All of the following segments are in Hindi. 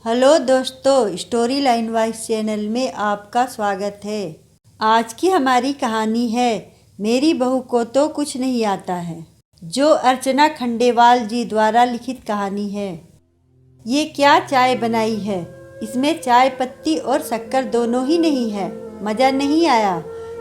हेलो दोस्तों, स्टोरी लाइन वाइज चैनल में आपका स्वागत है। आज की हमारी कहानी है मेरी बहू को तो कुछ नहीं आता है, जो अर्चना खंडेवाल जी द्वारा लिखित कहानी है। ये क्या चाय बनाई है, इसमें चाय पत्ती और शक्कर दोनों ही नहीं है, मज़ा नहीं आया,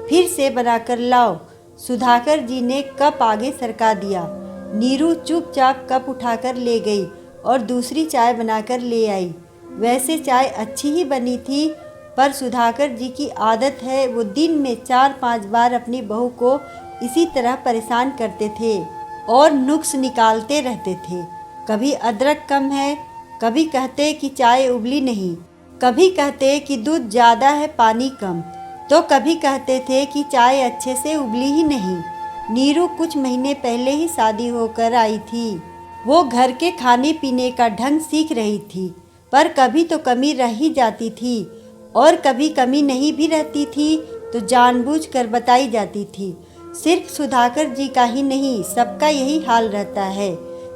फिर से बनाकर लाओ। सुधाकर जी ने कप आगे सरका दिया। नीरू चुपचाप कप उठाकर ले गई और दूसरी चाय बनाकर ले आई। वैसे चाय अच्छी ही बनी थी, पर सुधाकर जी की आदत है, वो दिन में 4-5 बार अपनी बहू को इसी तरह परेशान करते थे और नुक्स निकालते रहते थे। कभी अदरक कम है, कभी कहते कि चाय उबली नहीं, कभी कहते कि दूध ज़्यादा है पानी कम, तो कभी कहते थे कि चाय अच्छे से उबली ही नहीं। नीरू कुछ महीने पहले ही शादी होकर आई थी। वो घर के खाने पीने का ढंग सीख रही थी, पर कभी तो कमी रह ही जाती थी और कभी कमी नहीं भी रहती थी तो जानबूझकर बताई जाती थी। सिर्फ सुधाकर जी का ही नहीं, सबका यही हाल रहता है।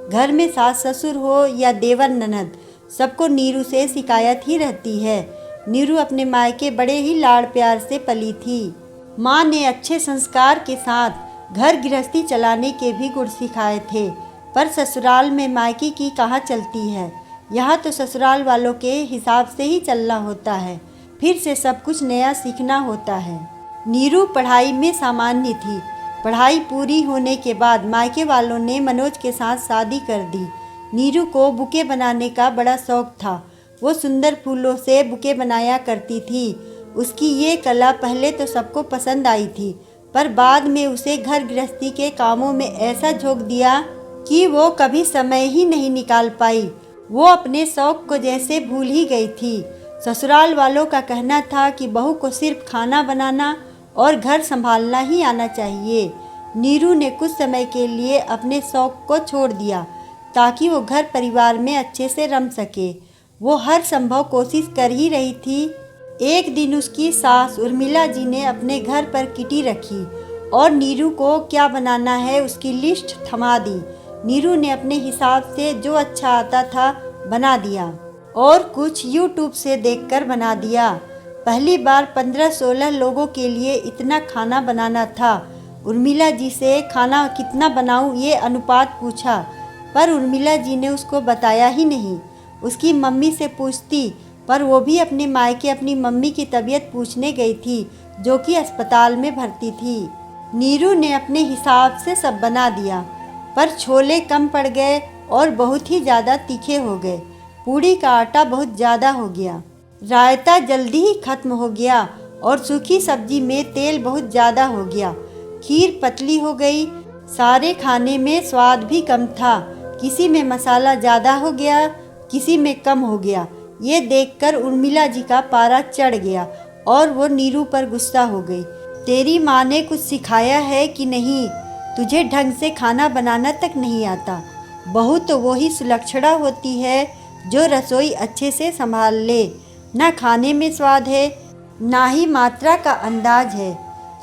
घर में सास ससुर हो या देवर ननद, सबको नीरू से शिकायत ही रहती है। नीरू अपने मायके बड़े ही लाड़ प्यार से पली थी। माँ ने अच्छे संस्कार के साथ घर गृहस्थी चलाने के भी गुण सिखाए थे, पर ससुराल में मायके की कहाँ चलती है। यहाँ तो ससुराल वालों के हिसाब से ही चलना होता है, फिर से सब कुछ नया सीखना होता है। नीरू पढ़ाई में सामान्य थी। पढ़ाई पूरी होने के बाद मायके वालों ने मनोज के साथ शादी कर दी। नीरू को बुके बनाने का बड़ा शौक था। वो सुंदर फूलों से बुके बनाया करती थी। उसकी ये कला पहले तो सबको पसंद आई थी, पर बाद में उसे घर गृहस्थी के कामों में ऐसा झोंक दिया कि वो कभी समय ही नहीं निकाल पाई। वो अपने शौक को जैसे भूल ही गई थी। ससुराल वालों का कहना था कि बहू को सिर्फ खाना बनाना और घर संभालना ही आना चाहिए। नीरू ने कुछ समय के लिए अपने शौक को छोड़ दिया ताकि वो घर परिवार में अच्छे से रम सके। वो हर संभव कोशिश कर ही रही थी। एक दिन उसकी सास उर्मिला जी ने अपने घर पर किटी रखी और नीरू को क्या बनाना है उसकी लिस्ट थमा दी। नीरू ने अपने हिसाब से जो अच्छा आता था बना दिया और कुछ यूट्यूब से देखकर बना दिया। पहली बार 15-16 लोगों के लिए इतना खाना बनाना था। उर्मिला जी से खाना कितना बनाऊं ये अनुपात पूछा, पर उर्मिला जी ने उसको बताया ही नहीं। उसकी मम्मी से पूछती, पर वो भी अपने मायके अपनी मम्मी की तबीयत पूछने गई थी, जो कि अस्पताल में भर्ती थी। नीरू ने अपने हिसाब से सब बना दिया, पर छोले कम पड़ गए और बहुत ही ज़्यादा तीखे हो गए। पूड़ी का आटा बहुत ज़्यादा हो गया, रायता जल्दी ही खत्म हो गया और सूखी सब्जी में तेल बहुत ज़्यादा हो गया। खीर पतली हो गई। सारे खाने में स्वाद भी कम था। किसी में मसाला ज़्यादा हो गया, किसी में कम हो गया। ये देखकर उर्मिला जी का पारा चढ़ गया और वो नीरू पर गुस्सा हो गई। तेरी माँ ने कुछ सिखाया है कि नहीं? तुझे ढंग से खाना बनाना तक नहीं आता। बहू तो वही सुलक्षणा होती है जो रसोई अच्छे से संभाल ले। ना खाने में स्वाद है, ना ही मात्रा का अंदाज है।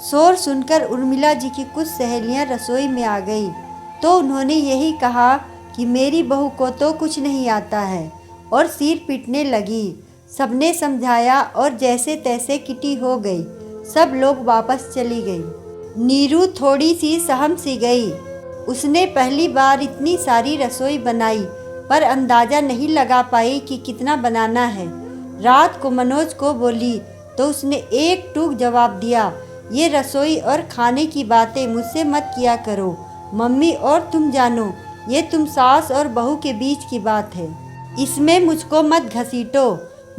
शोर सुनकर उर्मिला जी की कुछ सहेलियां रसोई में आ गई तो उन्होंने यही कहा कि मेरी बहू को तो कुछ नहीं आता है, और सिर पीटने लगी। सबने समझाया और जैसे तैसे किटी हो गई। सब लोग वापस चली गई। नीरू थोड़ी सी सहम सी गई। उसने पहली बार इतनी सारी रसोई बनाई, पर अंदाज़ा नहीं लगा पाई कि कितना बनाना है। रात को मनोज को बोली तो उसने एक टूक जवाब दिया, ये रसोई और खाने की बातें मुझसे मत किया करो मम्मी, और तुम जानो ये तुम सास और बहू के बीच की बात है, इसमें मुझको मत घसीटो।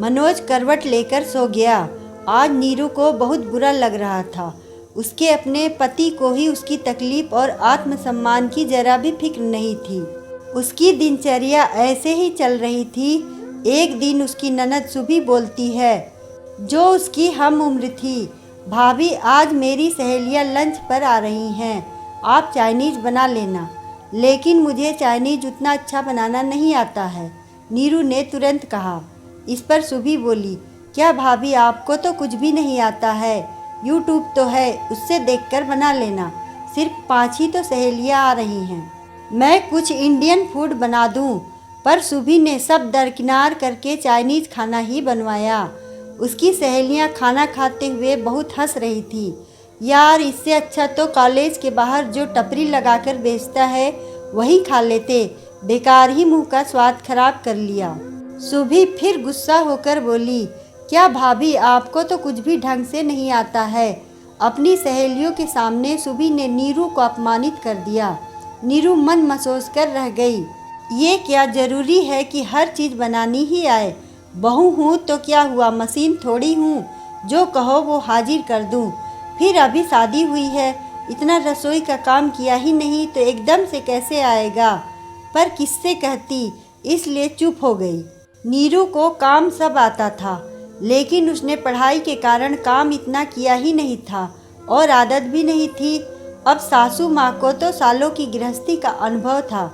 मनोज करवट लेकर सो गया। आज नीरू को बहुत बुरा लग रहा था। उसके अपने पति को ही उसकी तकलीफ और आत्मसम्मान की जरा भी फिक्र नहीं थी। उसकी दिनचर्या ऐसे ही चल रही थी। एक दिन उसकी ननद सुबी बोलती है, जो उसकी हम उम्र थी, भाभी आज मेरी सहेलियां लंच पर आ रही हैं, आप चाइनीज़ बना लेना। लेकिन मुझे चाइनीज़ उतना अच्छा बनाना नहीं आता है, नीरू ने तुरंत कहा। इस पर सुबी बोली, क्या भाभी आपको तो कुछ भी नहीं आता है, यूट्यूब तो है, उससे देखकर बना लेना। सिर्फ 5 ही तो सहेलियां आ रही हैं। मैं कुछ इंडियन फूड बना दूं, पर सुभी ने सब दरकिनार करके चाइनीज़ खाना ही बनवाया। उसकी सहेलियां खाना खाते हुए बहुत हंस रही थी। यार, इससे अच्छा तो कॉलेज के बाहर जो टपरी लगाकर बेचता है वही खा लेते, बेकार ही मुंह का स्वाद खराब कर लिया। सुभी फिर गुस्सा होकर बोली, क्या भाभी, आपको तो कुछ भी ढंग से नहीं आता है। अपनी सहेलियों के सामने सुभी ने नीरू को अपमानित कर दिया। नीरू मन महसूस कर रह गई। ये क्या जरूरी है कि हर चीज़ बनानी ही आए। बहू हूँ तो क्या हुआ, मशीन थोड़ी हूँ, जो कहो वो हाजिर कर दूँ। फिर अभी शादी हुई है, इतना रसोई का काम किया ही नहीं तो एकदम से कैसे आएगा। पर किससे कहती, इसलिए चुप हो गई। नीरू को काम सब आता था, लेकिन उसने पढ़ाई के कारण काम इतना किया ही नहीं था और आदत भी नहीं थी। अब सासू माँ को तो सालों की गृहस्थी का अनुभव था,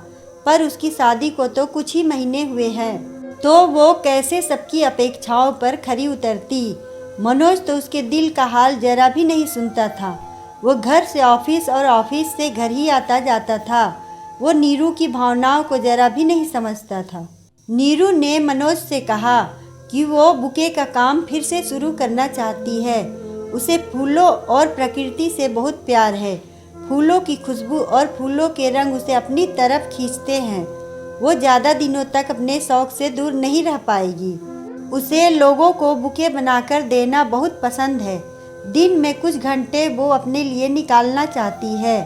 पर उसकी शादी को तो कुछ ही महीने हुए हैं, तो वो कैसे सबकी अपेक्षाओं पर खरी उतरती। मनोज तो उसके दिल का हाल जरा भी नहीं सुनता था। वो घर से ऑफिस और ऑफिस से घर ही आता जाता था। वो नीरू की भावनाओं को जरा भी नहीं समझता था। नीरू ने मनोज से कहा कि वो बुके का काम फिर से शुरू करना चाहती है। उसे फूलों और प्रकृति से बहुत प्यार है। फूलों की खुशबू और फूलों के रंग उसे अपनी तरफ खींचते हैं। वो ज़्यादा दिनों तक अपने शौक से दूर नहीं रह पाएगी। उसे लोगों को बुके बनाकर देना बहुत पसंद है। दिन में कुछ घंटे वो अपने लिए निकालना चाहती है,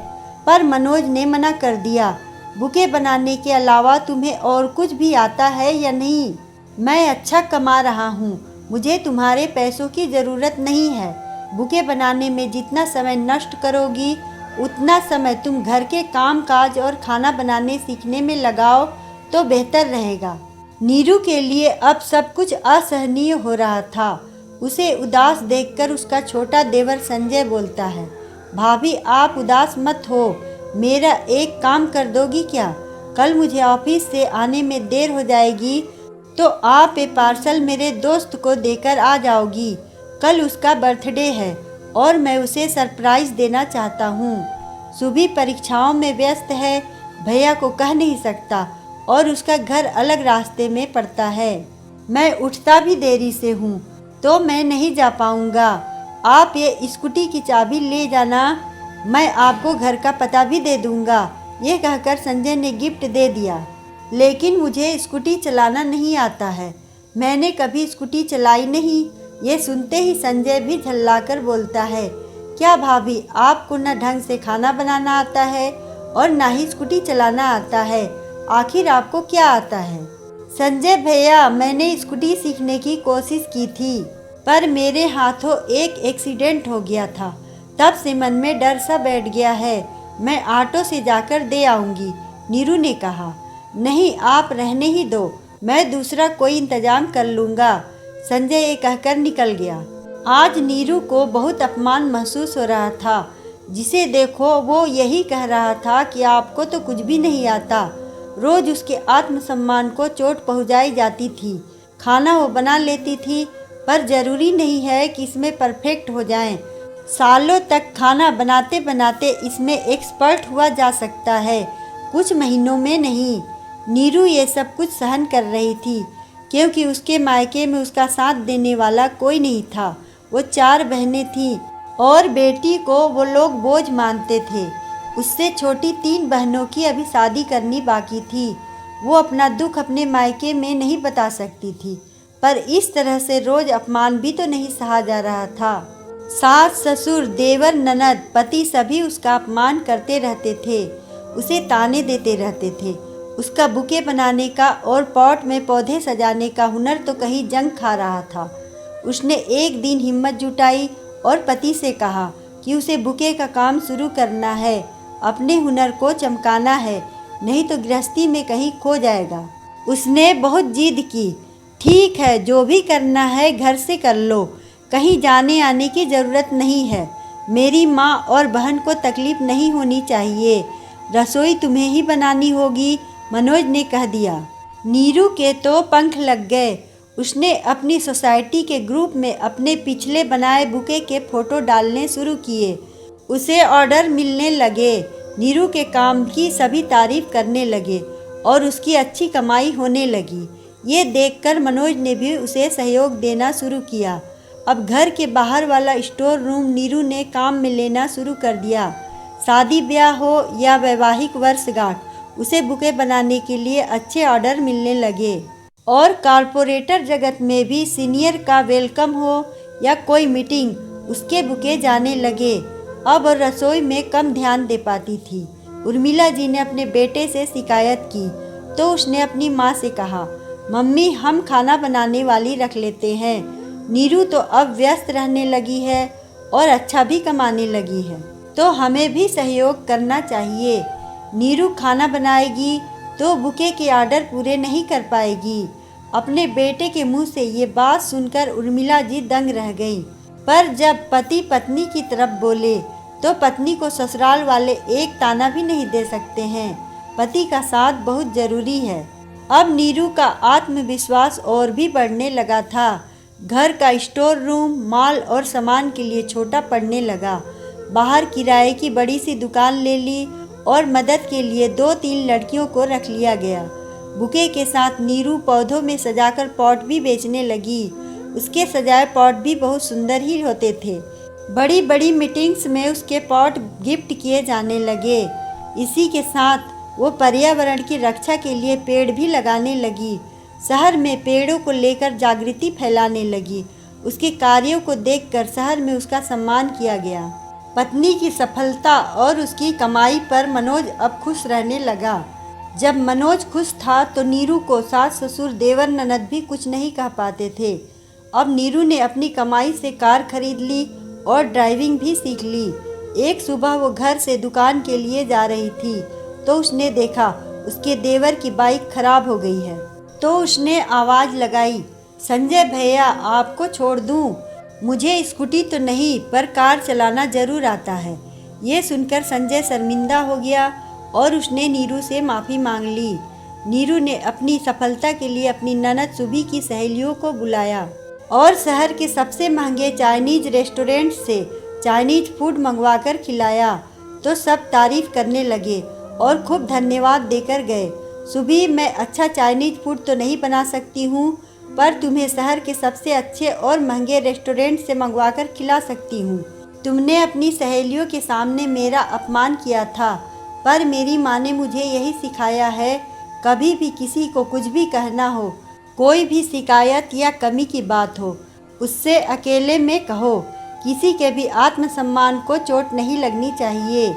पर मनोज ने मना कर दिया। बुके बनाने के अलावा तुम्हें और कुछ भी आता है या नहीं? मैं अच्छा कमा रहा हूँ, मुझे तुम्हारे पैसों की ज़रूरत नहीं है। बुके बनाने में जितना समय नष्ट करोगी उतना समय तुम घर के काम काज और खाना बनाने सीखने में लगाओ तो बेहतर रहेगा। नीरू के लिए अब सब कुछ असहनीय हो रहा था। उसे उदास देखकर उसका छोटा देवर संजय बोलता है, भाभी आप उदास मत हो, मेरा एक काम कर दोगी क्या? कल मुझे ऑफिस से आने में देर हो जाएगी तो आप ये पार्सल मेरे दोस्त को देकर आ जाओगी। कल उसका बर्थडे है और मैं उसे सरप्राइज़ देना चाहता हूँ। सुभी परीक्षाओं में व्यस्त है, भैया को कह नहीं सकता और उसका घर अलग रास्ते में पड़ता है। मैं उठता भी देरी से हूँ तो मैं नहीं जा पाऊँगा। आप ये स्कूटी की चाबी ले जाना, मैं आपको घर का पता भी दे दूँगा। ये कहकर संजय ने गिफ्ट दे दिया। लेकिन मुझे स्कूटी चलाना नहीं आता है, मैंने कभी स्कूटी चलाई नहीं। ये सुनते ही संजय भी झल्लाकर बोलता है, क्या भाभी, आपको न ढंग से खाना बनाना आता है और ना ही स्कूटी चलाना आता है, आखिर आपको क्या आता है? संजय भैया, मैंने स्कूटी सीखने की कोशिश की थी, पर मेरे हाथों एक एक्सीडेंट हो गया था। तब से मन में डर सा बैठ गया है। मैं ऑटो से जाकर दे आऊँगी, नीरू ने कहा। नहीं, आप रहने ही दो, मैं दूसरा कोई इंतजाम कर लूँगा। संजय ये कहकर निकल गया। आज नीरू को बहुत अपमान महसूस हो रहा था। जिसे देखो वो यही कह रहा था कि आपको तो कुछ भी नहीं आता। रोज़ उसके आत्मसम्मान को चोट पहुँचाई जाती थी। खाना वो बना लेती थी, पर ज़रूरी नहीं है कि इसमें परफेक्ट हो जाएं। सालों तक खाना बनाते बनाते इसमें एक्सपर्ट हुआ जा सकता है, कुछ महीनों में नहीं। नीरू ये सब कुछ सहन कर रही थी क्योंकि उसके मायके में उसका साथ देने वाला कोई नहीं था। वो 4 बहनें थीं और बेटी को वो लोग बोझ मानते थे। उससे छोटी 3 बहनों की अभी शादी करनी बाकी थी। वो अपना दुख अपने मायके में नहीं बता सकती थी, पर इस तरह से रोज़ अपमान भी तो नहीं सहा जा रहा था। सास ससुर देवर ननद पति सभी उसका अपमान करते रहते थे, उसे ताने देते रहते थे। उसका बुके बनाने का और पॉट में पौधे सजाने का हुनर तो कहीं जंग खा रहा था। उसने एक दिन हिम्मत जुटाई और पति से कहा कि उसे बुके का काम शुरू करना है, अपने हुनर को चमकाना है, नहीं तो गृहस्थी में कहीं खो जाएगा। उसने बहुत जिद की, ठीक है, जो भी करना है घर से कर लो, कहीं जाने आने की ज़रूरत नहीं है। मेरी माँ और बहन को तकलीफ़ नहीं होनी चाहिए, रसोई तुम्हें ही बनानी होगी, मनोज ने कह दिया। नीरू के तो पंख लग गए। उसने अपनी सोसाइटी के ग्रुप में अपने पिछले बनाए बुके के फ़ोटो डालने शुरू किए। उसे ऑर्डर मिलने लगे। नीरू के काम की सभी तारीफ़ करने लगे और उसकी अच्छी कमाई होने लगी। ये देखकर मनोज ने भी उसे सहयोग देना शुरू किया। अब घर के बाहर वाला स्टोर रूम नीरू ने काम में लेना शुरू कर दिया। शादी ब्याह हो या वैवाहिक वर्षगांठ, उसे बुके बनाने के लिए अच्छे ऑर्डर मिलने लगे। और कॉरपोरेटर जगत में भी सीनियर का वेलकम हो या कोई मीटिंग, उसके बुके जाने लगे। अब और रसोई में कम ध्यान दे पाती थी। उर्मिला जी ने अपने बेटे से शिकायत की तो उसने अपनी माँ से कहा, मम्मी हम खाना बनाने वाली रख लेते हैं। नीरू तो अब व्यस्त रहने लगी है और अच्छा भी कमाने लगी है, तो हमें भी सहयोग करना चाहिए। नीरू खाना बनाएगी तो बुके के ऑर्डर पूरे नहीं कर पाएगी। अपने बेटे के मुंह से ये बात सुनकर उर्मिला जी दंग रह गई। पर जब पति पत्नी की तरफ बोले तो पत्नी को ससुराल वाले एक ताना भी नहीं दे सकते हैं। पति का साथ बहुत जरूरी है। अब नीरू का आत्मविश्वास और भी बढ़ने लगा था। घर का स्टोर रूम माल और सामान के लिए छोटा पड़ने लगा। बाहर किराए की बड़ी सी दुकान ले ली और मदद के लिए 2-3 लड़कियों को रख लिया गया। बुके के साथ नीरू पौधों में सजाकर पॉट भी बेचने लगी। उसके सजाए पॉट भी बहुत सुंदर ही होते थे। बड़ी बड़ी मीटिंग्स में उसके पॉट गिफ्ट किए जाने लगे। इसी के साथ वो पर्यावरण की रक्षा के लिए पेड़ भी लगाने लगी। शहर में पेड़ों को लेकर जागृति फैलाने लगी। उसके कार्यों को देखकर शहर में उसका सम्मान किया गया। पत्नी की सफलता और उसकी कमाई पर मनोज अब खुश रहने लगा। जब मनोज खुश था तो नीरू को सास ससुर देवर ननद भी कुछ नहीं कह पाते थे। अब नीरू ने अपनी कमाई से कार खरीद ली और ड्राइविंग भी सीख ली। एक सुबह वो घर से दुकान के लिए जा रही थी तो उसने देखा उसके देवर की बाइक खराब हो गई है। तो उसने आवाज़ लगाई, संजय भैया आपको छोड़ दूं? मुझे स्कूटी तो नहीं पर कार चलाना ज़रूर आता है। ये सुनकर संजय शर्मिंदा हो गया और उसने नीरू से माफ़ी मांग ली। नीरू ने अपनी सफलता के लिए अपनी ननद सुभी की सहेलियों को बुलाया और शहर के सबसे महंगे चाइनीज रेस्टोरेंट से चाइनीज फूड मंगवाकर खिलाया तो सब तारीफ करने लगे और खूब धन्यवाद देकर गए। सुभी मैं अच्छा चाइनीज फूड तो नहीं बना सकती हूँ पर तुम्हें शहर के सबसे अच्छे और महंगे रेस्टोरेंट से मंगवाकर खिला सकती हूँ। तुमने अपनी सहेलियों के सामने मेरा अपमान किया था पर मेरी माँ ने मुझे यही सिखाया है, कभी भी किसी को कुछ भी कहना हो, कोई भी शिकायत या कमी की बात हो, उससे अकेले में कहो। किसी के भी आत्मसम्मान को चोट नहीं लगनी चाहिए,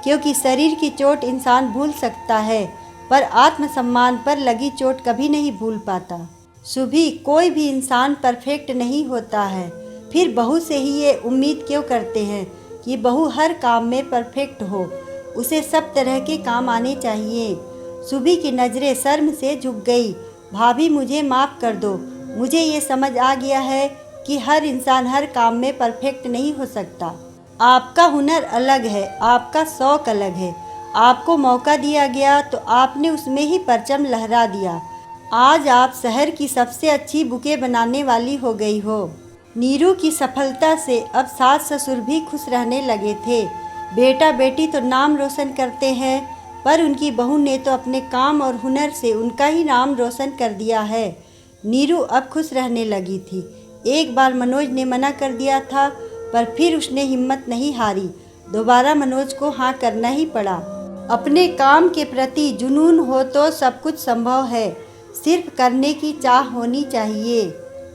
क्योंकि शरीर की चोट इंसान भूल सकता है पर आत्मसम्मान पर लगी चोट कभी नहीं भूल पाता। सुभी कोई भी इंसान परफेक्ट नहीं होता है, फिर बहू से ही ये उम्मीद क्यों करते हैं कि बहू हर काम में परफेक्ट हो, उसे सब तरह के काम आने चाहिए। सुभी की नज़रें शर्म से झुक गई। भाभी मुझे माफ़ कर दो, मुझे ये समझ आ गया है कि हर इंसान हर काम में परफेक्ट नहीं हो सकता। आपका हुनर अलग है, आपका शौक़ अलग है। आपको मौका दिया गया तो आपने उसमें ही परचम लहरा दिया। आज आप शहर की सबसे अच्छी बुके बनाने वाली हो गई हो। नीरू की सफलता से अब सास ससुर भी खुश रहने लगे थे। बेटा बेटी तो नाम रोशन करते हैं पर उनकी बहू ने तो अपने काम और हुनर से उनका ही नाम रोशन कर दिया है। नीरू अब खुश रहने लगी थी। एक बार मनोज ने मना कर दिया था पर फिर उसने हिम्मत नहीं हारी। दोबारा मनोज को हाँ करना ही पड़ा। अपने काम के प्रति जुनून हो तो सब कुछ संभव है, सिर्फ करने की चाह होनी चाहिए।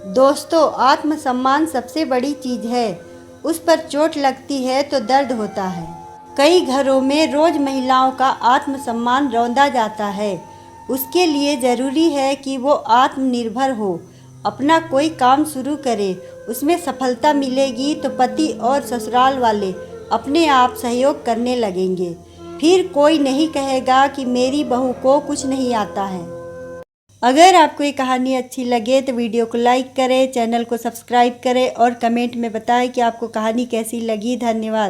दोस्तों, आत्मसम्मान सबसे बड़ी चीज़ है। उस पर चोट लगती है तो दर्द होता है। कई घरों में रोज महिलाओं का आत्मसम्मान रौंदा जाता है। उसके लिए ज़रूरी है कि वो आत्मनिर्भर हो, अपना कोई काम शुरू करे, उसमें सफलता मिलेगी तो पति और ससुराल वाले अपने आप सहयोग करने लगेंगे। फिर कोई नहीं कहेगा कि मेरी बहू को कुछ नहीं आता है। अगर आपको ये कहानी अच्छी लगे तो वीडियो को लाइक करें, चैनल को सब्सक्राइब करें और कमेंट में बताएं कि आपको कहानी कैसी लगी। धन्यवाद।